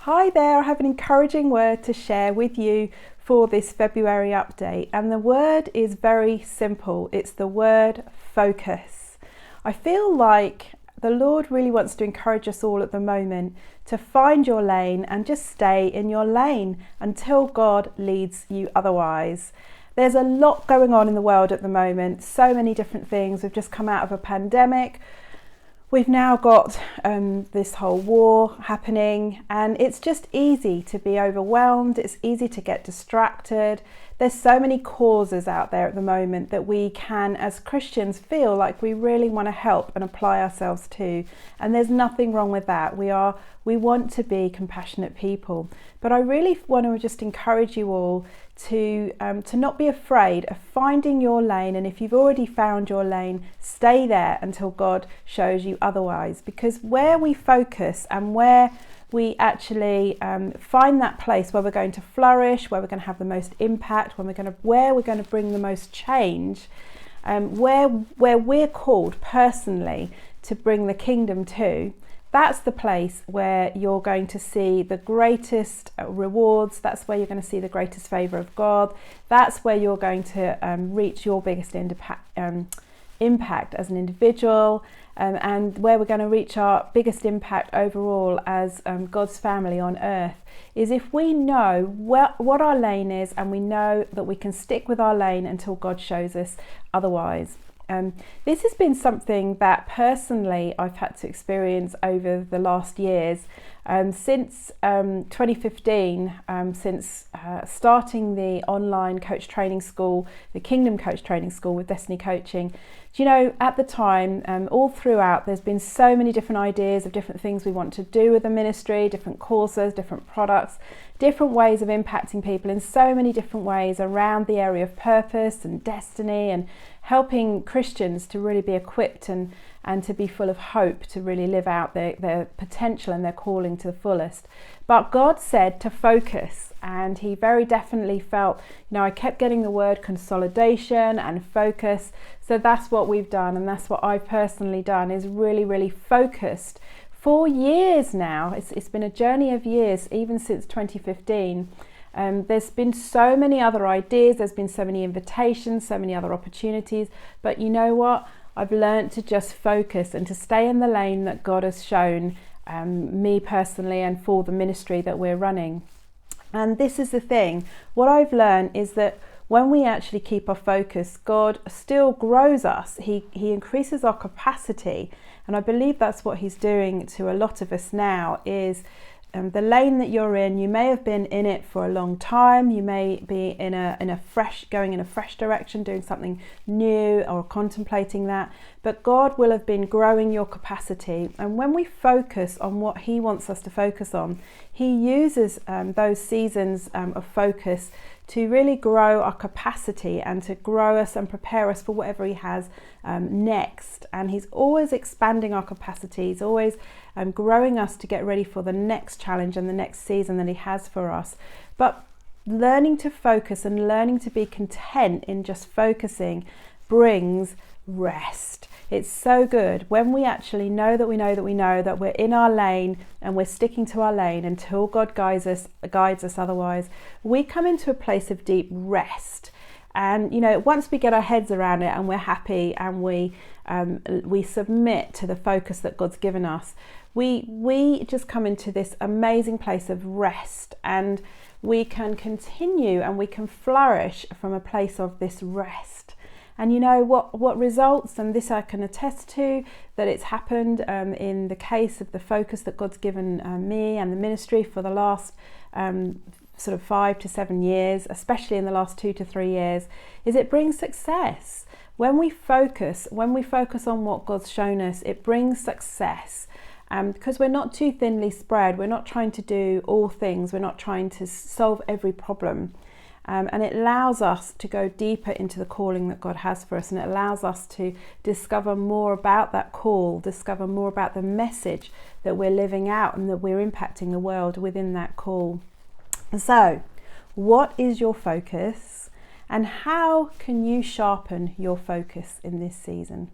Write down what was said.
Hi there, I have an encouraging word to share with you for this February update, and the word is very simple. It's the word focus. I feel like the Lord really wants to encourage us all at the moment to find your lane and just stay in your lane until God leads you otherwise. There's a lot going on in the world at the moment, so many different things. We've just come out of a pandemic. We've now got this whole war happening, and it's just easy to be overwhelmed. It's easy to get distracted. There's so many causes out there at the moment that we can, as Christians, feel like we really want to help and apply ourselves to. And there's nothing wrong with that. We want to be compassionate people. But I really want to just encourage you all to not be afraid of finding your lane, and if you've already found your lane, stay there until God shows you otherwise. Because where we focus and where we actually find that place where we're going to flourish, where we're going to have the most impact, where we're going to bring the most change, where we're called personally to bring the kingdom to, that's the place where you're going to see the greatest rewards. That's where you're going to see the greatest favour of God. That's where you're going to reach your biggest impact as an individual, and where we're going to reach our biggest impact overall as God's family on earth, is if we know what our lane is, and we know that we can stick with our lane until God shows us otherwise. This has been something that personally I've had to experience over the last years. Since 2015, since starting the online coach training school, the Kingdom Coach Training School with Destiny Coaching, do you know, at the time, all throughout, there's been so many different ideas of different things we want to do with the ministry, different courses, different products, different ways of impacting people in so many different ways around the area of purpose and destiny, and helping Christians to really be equipped and to be full of hope, to really live out their potential and their calling to the fullest. But God said to focus, and he very definitely felt, I kept getting the word consolidation and focus. So that's what we've done, and that's what I've personally done, is really, really focused for years now. It's been a journey of years, even since 2015. There's been so many other ideas, there's been so many invitations, so many other opportunities, but you know what? I've learned to just focus and to stay in the lane that God has shown me personally and for the ministry that we're running. And this is the thing, what I've learned is that when we actually keep our focus, God still grows us. He increases our capacity, and I believe that's what he's doing to a lot of us now, is the lane that you're in. You may have been in it for a long time. You may be going in a fresh direction, doing something new or contemplating that. But God will have been growing your capacity. And when we focus on what he wants us to focus on, he uses those seasons of focus to really grow our capacity and to grow us and prepare us for whatever he has next. And he's always expanding our capacity. He's always growing us to get ready for the next challenge and the next season that he has for us. But learning to focus and learning to be content in just focusing brings rest. It's so good when we actually know that we're in our lane and we're sticking to our lane until God guides us otherwise. We come into a place of deep rest. And once we get our heads around it and we're happy and we submit to the focus that God's given us, we just come into this amazing place of rest, and we can continue and we can flourish from a place of this rest. And what results, and this I can attest to, that it's happened in the case of the focus that God's given me and the ministry for the last sort of 5 to 7 years, especially in the last 2 to 3 years, is it brings success. When we focus on what God's shown us, it brings success. Because we're not too thinly spread. We're not trying to do all things. We're not trying to solve every problem. And it allows us to go deeper into the calling that God has for us, and it allows us to discover more about that call, discover more about the message that we're living out and that we're impacting the world within that call. So, what is your focus, and how can you sharpen your focus in this season?